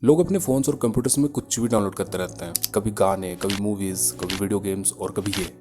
लोग अपने फोन्स और कंप्यूटर्स में कुछ भी डाउनलोड करते रहते हैं, कभी गाने, कभी मूवीज, कभी वीडियो गेम्स और कभी ये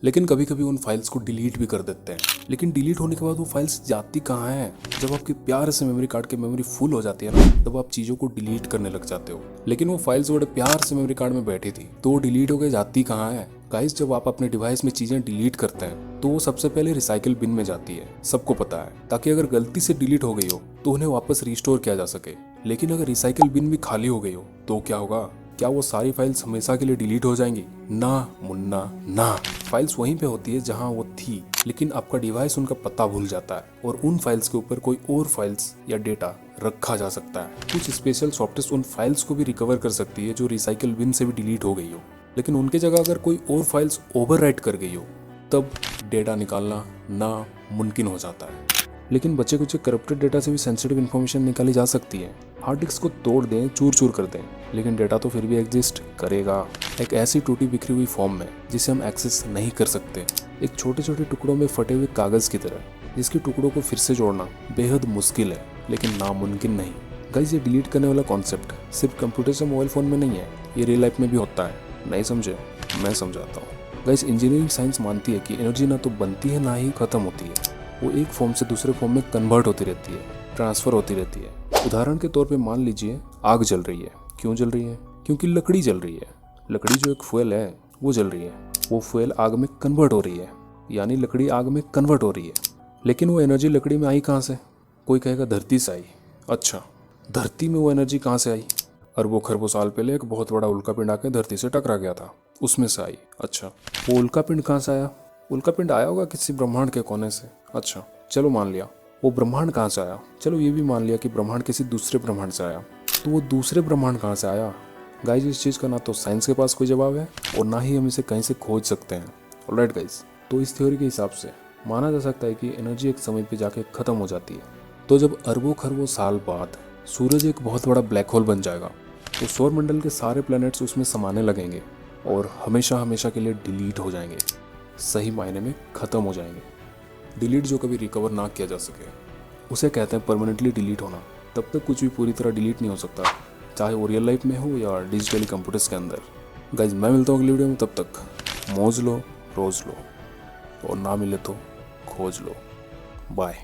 लेकिन कभी कभी उन फाइल्स को डिलीट भी कर देते हैं। लेकिन डिलीट होने के बाद वो फाइल्स जाती कहाँ हैं? जब आपके प्यार से मेमोरी कार्ड की मेमोरी फुल हो जाती है ना, तब आप चीजों को डिलीट करने लग जाते हो। लेकिन वो फाइल्स बड़े प्यार से मेमोरी कार्ड में बैठी थी, तो वो डिलीट होकर जाती कहाँ है? गाइस, जब आप अपने डिवाइस में चीजें डिलीट करते हैं तो वो सबसे पहले रिसाइकिल बिन में जाती है, सबको पता है, ताकि अगर गलती से डिलीट हो गई हो तो उन्हें वापस रिस्टोर किया जा सके। लेकिन अगर रिसाइकिल बिन भी खाली हो गई हो तो क्या होगा? क्या वो सारी फाइल्स हमेशा के लिए डिलीट हो जाएंगी? ना मुन्ना ना। फाइल्स वहीं पे होती है जहां वो थी, लेकिन आपका डिवाइस उनका पता भूल जाता है और उन फाइल्स के ऊपर कोई और फाइल्स या डेटा रखा जा सकता है। कुछ स्पेशल सॉफ्टवेयर उन फाइल्स को भी रिकवर कर सकती है जो रिसाइकिल बिन से भी डिलीट हो गई हो, लेकिन उनके जगह अगर कोई और फाइल्स ओवरराइट कर गई हो तब डेटा निकालना नामुमकिन हो जाता है। लेकिन बचे कुछ करप्टेड डेटा से भी सेंसिटिव इन्फॉर्मेशन निकाली जा सकती है। हार्ड डिस्क को तोड़ दें, चूर चूर कर दें, लेकिन डेटा तो फिर भी एग्जिस्ट करेगा, एक ऐसी टूटी बिखरी हुई फॉर्म में जिसे हम एक्सेस नहीं कर सकते, एक छोटे छोटे टुकड़ों में फटे हुए कागज की तरह, जिसके टुकड़ों को फिर से जोड़ना बेहद मुश्किल है लेकिन नामुमकिन नहीं। गाइस, ये डिलीट करने वाला कॉन्सेप्ट सिर्फ कंप्यूटर से मोबाइल फोन में नहीं है, ये रियल लाइफ में भी होता है। नहीं समझे? मैं समझाता हूँ। गाइस, इंजीनियरिंग साइंस मानती है कि एनर्जी ना तो बनती है ना ही खत्म होती है, वो एक फॉर्म से दूसरे फॉर्म में कन्वर्ट होती रहती है, ट्रांसफर होती रहती है। उदाहरण के तौर पे मान लीजिए आग जल रही है। क्यों जल रही है? क्योंकि लकड़ी जल रही है। लकड़ी जो एक फ्यूल है वो जल रही है, वो फ्यूल आग में कन्वर्ट हो रही है, यानी लकड़ी आग में कन्वर्ट हो रही है। लेकिन वो एनर्जी लकड़ी में आई कहाँ से? कोई कहेगा धरती से आई। अच्छा, धरती में वो एनर्जी कहाँ से आई? अरबों खरबों साल पहले एक बहुत बड़ा उल्कापिंड आके धरती से टकरा गया था, उसमें से आई। अच्छा, वो उल्कापिंड कहाँ से आया? उल्कापिंड आया होगा किसी ब्रह्मांड के कोने से। अच्छा, चलो मान लिया। वो ब्रह्मांड कहाँ से आया? चलो ये भी मान लिया कि ब्रह्मांड किसी दूसरे ब्रह्मांड से आया। तो वो दूसरे ब्रह्मांड कहाँ से आया? गाइज, इस चीज़ का ना तो साइंस के पास कोई जवाब है और ना ही हम इसे कहीं से खोज सकते हैं। ऑलराइट गाइज, तो इस थ्योरी के हिसाब से माना जा सकता है कि एनर्जी एक समय पे जाके खत्म हो जाती है। तो जब अरबों खरबों साल बाद सूरज एक बहुत बड़ा ब्लैक होल बन जाएगा तो सौरमंडल के सारे प्लैनेट्स उसमें समाने लगेंगे और हमेशा हमेशा के लिए डिलीट हो जाएंगे, सही मायने में खत्म हो जाएंगे। डिलीट जो कभी रिकवर ना किया जा सके उसे कहते हैं परमानेंटली डिलीट होना। तब तक कुछ भी पूरी तरह डिलीट नहीं हो सकता, चाहे वो रियल लाइफ में हो या डिजिटली कंप्यूटर्स के अंदर। गाइज, मैं मिलता हूँ अगली वीडियो में, तब तक मौज लो, रोज लो और ना मिले तो खोज लो। बाय।